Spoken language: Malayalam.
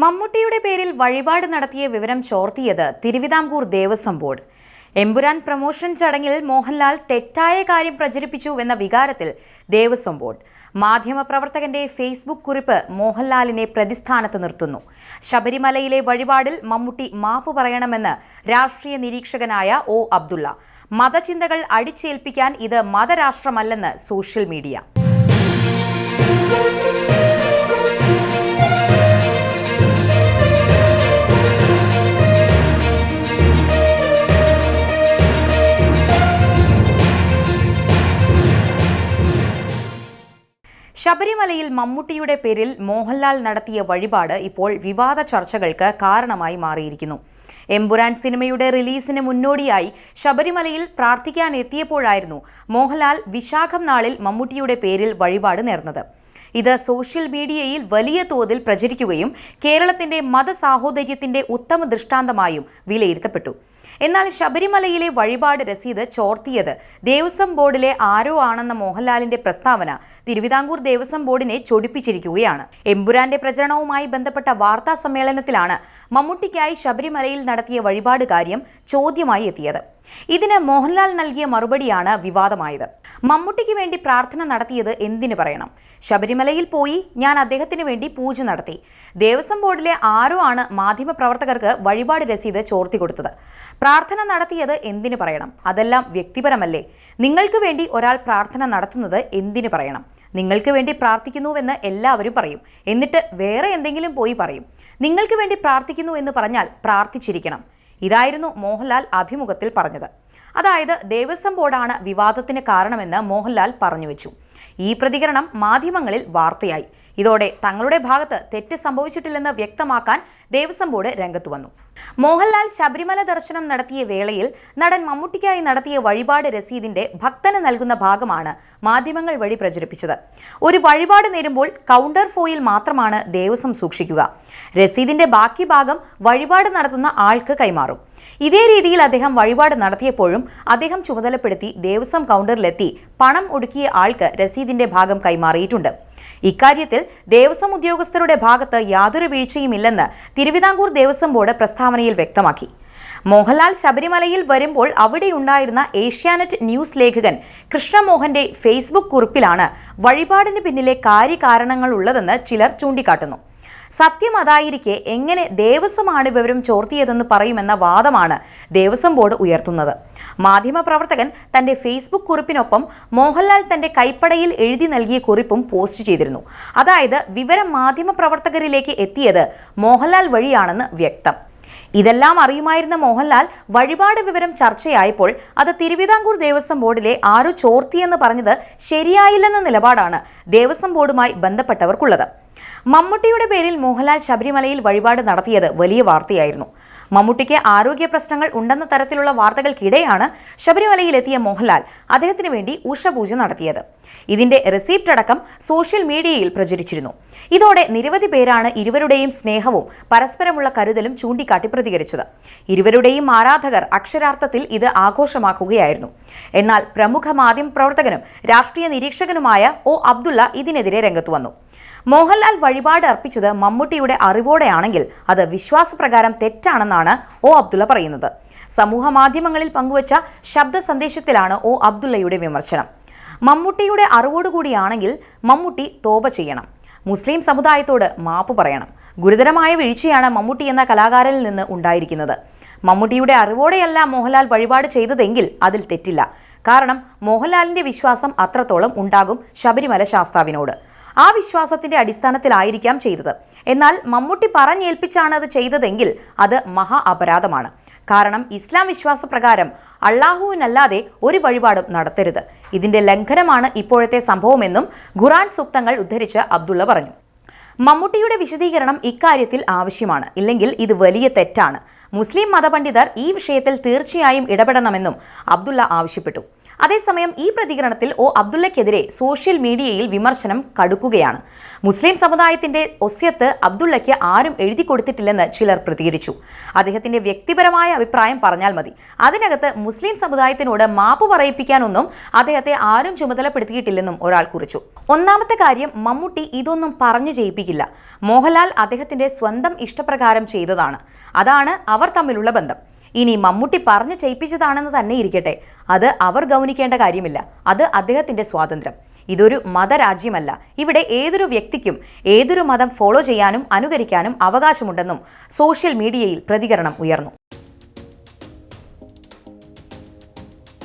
മമ്മൂട്ടിയുടെ പേരിൽ വഴിപാട് നടത്തിയ വിവരം ചോർത്തിയത് തിരുവിതാംകൂർ ദേവസ്വം ബോർഡ്. എമ്പുരാൻ പ്രമോഷൻ ചടങ്ങിൽ മോഹൻലാൽ തെറ്റായ കാര്യം പ്രചരിപ്പിച്ചുവെന്ന വികാരത്തിൽ ദേവസ്വം ബോർഡ്. മാധ്യമപ്രവർത്തകന്റെ ഫേസ്ബുക്ക് കുറിപ്പ് മോഹൻലാലിനെ പ്രതിസ്ഥാനത്ത് നിർത്തുന്നു. ശബരിമലയിലെ വഴിപാടിൽ മമ്മൂട്ടി മാപ്പ് പറയണമെന്ന് രാഷ്ട്രീയ നിരീക്ഷകനായ ഒ അബ്ദുള്ള. മതചിന്തകൾ അടിച്ചേൽപ്പിക്കാൻ ഇത് മതരാഷ്ട്രമല്ലെന്ന് സോഷ്യൽ മീഡിയ. ശബരിമലയിൽ മമ്മൂട്ടിയുടെ പേരിൽ മോഹൻലാൽ നടത്തിയ വഴിപാട് ഇപ്പോൾ വിവാദ ചർച്ചകൾക്ക് കാരണമായി മാറിയിരിക്കുന്നു. എമ്പുരാൻ സിനിമയുടെ റിലീസിന് മുന്നോടിയായി ശബരിമലയിൽ പ്രാർത്ഥിക്കാൻ എത്തിയപ്പോഴായിരുന്നു മോഹൻലാൽ വിശാഖം നാളിൽ മമ്മൂട്ടിയുടെ പേരിൽ വഴിപാട് നേർന്നത്. ഇത് സോഷ്യൽ മീഡിയയിൽ വലിയ തോതിൽ പ്രചരിക്കുകയും കേരളത്തിന്റെ മതസാഹോദര്യത്തിന്റെ ഉത്തമ ദൃഷ്ടാന്തമായും വിലയിരുത്തപ്പെട്ടു. എന്നാൽ ശബരിമലയിലെ വഴിപാട് രസീത് ചോർത്തിയത് ദേവസ്വം ബോർഡിലെ ആരോ ആണെന്ന മോഹൻലാലിന്റെ പ്രസ്താവന തിരുവിതാംകൂർ ദേവസ്വം ബോർഡിനെ ചൊടിപ്പിച്ചിരിക്കുകയാണ്. എമ്പുരാന്റെ പ്രചരണവുമായി ബന്ധപ്പെട്ട വാർത്താ സമ്മേളനത്തിലാണ് മമ്മൂട്ടിക്കായി ശബരിമലയിൽ നടത്തിയ വഴിപാട് കാര്യം ചോദ്യമായി എത്തിയത്. ഇതിന് മോഹൻലാൽ നൽകിയ മറുപടിയാണ് വിവാദമായത്. മമ്മൂട്ടിക്ക് വേണ്ടി പ്രാർത്ഥന നടത്തിയത് എന്തിനു പറയണം? ശബരിമലയിൽ പോയി ഞാൻ അദ്ദേഹത്തിന് വേണ്ടി പൂജ നടത്തി. ദേവസ്വം ബോർഡിലെ ആരോ ആണ് മാധ്യമപ്രവർത്തകർക്ക് വഴിപാട് രസീത് ചോർത്തി കൊടുത്തത്. പ്രാർത്ഥന നടത്തിയത് എന്തിനു പറയണം? അതെല്ലാം വ്യക്തിപരമല്ലേ? നിങ്ങൾക്ക് വേണ്ടി ഒരാൾ പ്രാർത്ഥന നടത്തുന്നത് എന്തിനു പറയണം? നിങ്ങൾക്ക് വേണ്ടി പ്രാർത്ഥിക്കുന്നുവെന്ന് എല്ലാവരും പറയും, എന്നിട്ട് വേറെ എന്തെങ്കിലും പോയി പറയും. നിങ്ങൾക്ക് വേണ്ടി പ്രാർത്ഥിക്കുന്നു എന്ന് പറഞ്ഞാൽ പ്രാർത്ഥിച്ചിരിക്കണം. ഇതായിരുന്നു മോഹൻലാൽ അഭിമുഖത്തിൽ പറഞ്ഞത്. അതായത് ദേവസ്വം ബോർഡാണ് വിവാദത്തിന് കാരണമെന്ന് മോഹൻലാൽ പറഞ്ഞുവെച്ചു. ഈ പ്രതികരണം മാധ്യമങ്ങളിൽ വാർത്തയായി. ഇതോടെ തങ്ങളുടെ ഭാഗത്ത് തെറ്റ് സംഭവിച്ചിട്ടില്ലെന്ന് വ്യക്തമാക്കാൻ ദേവസ്വം ബോർഡ് രംഗത്തു വന്നു. മോഹൻലാൽ ശബരിമല ദർശനം നടത്തിയ വേളയിൽ നടൻ മമ്മൂട്ടിക്കായി നടത്തിയ വഴിപാട് രസീതിന്റെ ഭക്തന് നൽകുന്ന ഭാഗമാണ് മാധ്യമങ്ങൾ വഴി പ്രചരിപ്പിച്ചത്. ഒരു വഴിപാട് നേരുമ്പോൾ കൗണ്ടർ ഫോയിൽ മാത്രമാണ് ദേവസ്വം സൂക്ഷിക്കുക. രസീതിന്റെ ബാക്കി ഭാഗം വഴിപാട് നടത്തുന്ന ആൾക്ക് കൈമാറും. ഇതേ രീതിയിൽ അദ്ദേഹം വഴിപാട് നടത്തിയപ്പോഴും അദ്ദേഹം ചുമതലപ്പെടുത്തി ദേവസ്വം കൗണ്ടറിലെത്തി പണം ഒടുക്കിയ ആൾക്ക് രസീതിന്റെ ഭാഗം കൈമാറിയിട്ടുണ്ട്. ഇക്കാര്യത്തിൽ ദേവസ്വം ഉദ്യോഗസ്ഥരുടെ ഭാഗത്ത് യാതൊരു വീഴ്ചയുമില്ലെന്ന് തിരുവിതാംകൂർ ദേവസ്വം ബോർഡ് പ്രസ്താവനയിൽ വ്യക്തമാക്കി. മോഹൻലാൽ ശബരിമലയിൽ വരുമ്പോൾ അവിടെയുണ്ടായിരുന്ന ഏഷ്യാനെറ്റ് ന്യൂസ് ലേഖകൻ കൃഷ്ണമോഹന്റെ ഫേസ്ബുക്ക് കുറിപ്പിലാണ് വഴിപാടിന് പിന്നിലെ കാര്യകാരണങ്ങൾ ഉള്ളതെന്ന് ചിലർ ചൂണ്ടിക്കാട്ടുന്നു. സത്യം അതായിരിക്കെ എങ്ങനെ ദേവസ്വമാണ് വിവരം ചോർത്തിയതെന്ന് പറയുമെന്ന വാദമാണ് ദേവസ്വം ബോർഡ് ഉയർത്തുന്നത്. മാധ്യമപ്രവർത്തകൻ തന്റെ ഫേസ്ബുക്ക് കുറിപ്പിനൊപ്പം മോഹൻലാൽ തന്റെ കൈപ്പടയിൽ എഴുതി നൽകിയ കുറിപ്പും പോസ്റ്റ് ചെയ്തിരുന്നു. അതായത് വിവരം മാധ്യമപ്രവർത്തകരിലേക്ക് എത്തിയത് മോഹൻലാൽ വഴിയാണെന്ന് വ്യക്തം. ഇതെല്ലാം അറിയുമായിരുന്ന മോഹൻലാൽ വഴിപാട് വിവരം ചർച്ചയായപ്പോൾ അത് തിരുവിതാംകൂർ ദേവസ്വം ബോർഡിലെ ആരോ ചോർത്തിയെന്ന് പറഞ്ഞത് ശരിയായില്ലെന്ന നിലപാടാണ് ദേവസ്വം ബോർഡുമായി ബന്ധപ്പെട്ടവർക്കുള്ളത്. മമ്മൂട്ടിയുടെ പേരിൽ മോഹൻലാൽ ശബരിമലയിൽ വഴിപാട് നടത്തിയത് വലിയ വാർത്തയായിരുന്നു. മമ്മൂട്ടിക്ക് ആരോഗ്യ പ്രശ്നങ്ങൾ ഉണ്ടെന്ന തരത്തിലുള്ള വാർത്തകൾക്കിടെയാണ് ശബരിമലയിലെത്തിയ മോഹൻലാൽ അദ്ദേഹത്തിന് വേണ്ടി ഉഷപൂജ നടത്തിയത്. ഇതിന്റെ റെസിപ്റ്റ് അടക്കം സോഷ്യൽ മീഡിയയിൽ പ്രചരിച്ചിരുന്നു. ഇതോടെ നിരവധി പേരാണ് ഇരുവരുടെയും സ്നേഹവും പരസ്പരമുള്ള കരുതലും ചൂണ്ടിക്കാട്ടി പ്രതികരിച്ചത്. ഇരുവരുടെയും ആരാധകർ അക്ഷരാർത്ഥത്തിൽ ഇത് ആഘോഷമാക്കുകയായിരുന്നു. എന്നാൽ പ്രമുഖ മാധ്യമപ്രവർത്തകനും രാഷ്ട്രീയ നിരീക്ഷകനുമായ ഒ അബ്ദുള്ള ഇതിനെതിരെ രംഗത്തു വന്നു. മോഹൻലാൽ വഴിപാട് അർപ്പിച്ചത് മമ്മൂട്ടിയുടെ അറിവോടെയാണെങ്കിൽ അത് വിശ്വാസപ്രകാരം തെറ്റാണെന്നാണ് ഒ അബ്ദുള്ള പറയുന്നത്. സമൂഹ മാധ്യമങ്ങളിൽ പങ്കുവച്ച ശബ്ദ സന്ദേശത്തിലാണ് ഒ അബ്ദുള്ളയുടെ വിമർശനം. മമ്മൂട്ടിയുടെ അറിവോടുകൂടിയാണെങ്കിൽ മമ്മൂട്ടി തോപ ചെയ്യണം. മുസ്ലിം സമുദായത്തോട് മാപ്പ് പറയണം. ഗുരുതരമായ വീഴ്ചയാണ് മമ്മൂട്ടി എന്ന കലാകാരനിൽ നിന്ന് ഉണ്ടായിരിക്കുന്നത്. മമ്മൂട്ടിയുടെ അറിവോടെയല്ല മോഹൻലാൽ വഴിപാട് ചെയ്തതെങ്കിൽ അതിൽ തെറ്റില്ല. കാരണം മോഹൻലാലിന്റെ വിശ്വാസം അത്രത്തോളം ഉണ്ടാകും ശബരിമല ശാസ്താവിനോട്. ആ വിശ്വാസത്തിന്റെ അടിസ്ഥാനത്തിലായിരിക്കാം ചെയ്തത്. എന്നാൽ മമ്മൂട്ടി പറഞ്ഞേൽപ്പിച്ചാണ് അത് ചെയ്തതെങ്കിൽ അത് മഹാ അപരാധമാണ്. കാരണം ഇസ്ലാം വിശ്വാസപ്രകാരം അള്ളാഹുവിനല്ലാതെ ഒരു വഴിപാടും നടത്തരുത്. ഇതിന്റെ ലംഘനമാണ് ഇപ്പോഴത്തെ സംഭവമെന്നും ഖുർആൻ സൂക്തങ്ങൾ ഉദ്ധരിച്ച് അബ്ദുള്ള പറഞ്ഞു. മമ്മൂട്ടിയുടെ വിശദീകരണം ഇക്കാര്യത്തിൽ ആവശ്യമാണ്. ഇല്ലെങ്കിൽ ഇത് വലിയ തെറ്റാണ്. മുസ്ലിം മതപണ്ഡിതർ ഈ വിഷയത്തിൽ തീർച്ചയായും ഇടപെടണമെന്നും അബ്ദുള്ള ആവശ്യപ്പെട്ടു. അതേസമയം ഈ പ്രതികരണത്തിൽ അബ്ദുള്ളയ്ക്കെതിരെ സോഷ്യൽ മീഡിയയിൽ വിമർശനം കടുക്കുകയാണ്. മുസ്ലിം സമുദായത്തിന്റെ ഒസ്യത്ത് അബ്ദുള്ളയ്ക്ക് ആരും എഴുതി കൊടുത്തിട്ടില്ലെന്ന് ചിലർ പ്രതികരിച്ചു. അദ്ദേഹത്തിന്റെ വ്യക്തിപരമായ അഭിപ്രായം പറഞ്ഞാൽ മതി, അതിനകത്ത് മുസ്ലിം സമുദായത്തിനോട് മാപ്പ് പറയിപ്പിക്കാനൊന്നും അദ്ദേഹത്തെ ആരും ചുമതലപ്പെടുത്തിയിട്ടില്ലെന്നും ഒരാൾ കുറിച്ചു. ഒന്നാമത്തെ കാര്യം, മമ്മൂട്ടി ഇതൊന്നും പറഞ്ഞു ചെയ്യിപ്പിക്കില്ല. മോഹൻലാൽ അദ്ദേഹത്തിന്റെ സ്വന്തം ഇഷ്ടപ്രകാരം ചെയ്തതാണ്. അതാണ് അവർ തമ്മിലുള്ള ബന്ധം. ഇനി മമ്മൂട്ടി പറഞ്ഞു ചെയ്യിപ്പിച്ചതാണെന്ന് തന്നെ ഇരിക്കട്ടെ, അത് അവർ ഗൗനിക്കേണ്ട കാര്യമില്ല. അത് അദ്ദേഹത്തിന്റെ സ്വാതന്ത്ര്യം. ഇതൊരു മതരാജ്യമല്ല. ഇവിടെ ഏതൊരു വ്യക്തിക്കും ഏതൊരു മതം ഫോളോ ചെയ്യാനും അനുകരിക്കാനും അവകാശമുണ്ടെന്നും സോഷ്യൽ മീഡിയയിൽ പ്രതികരണം ഉയർന്നു.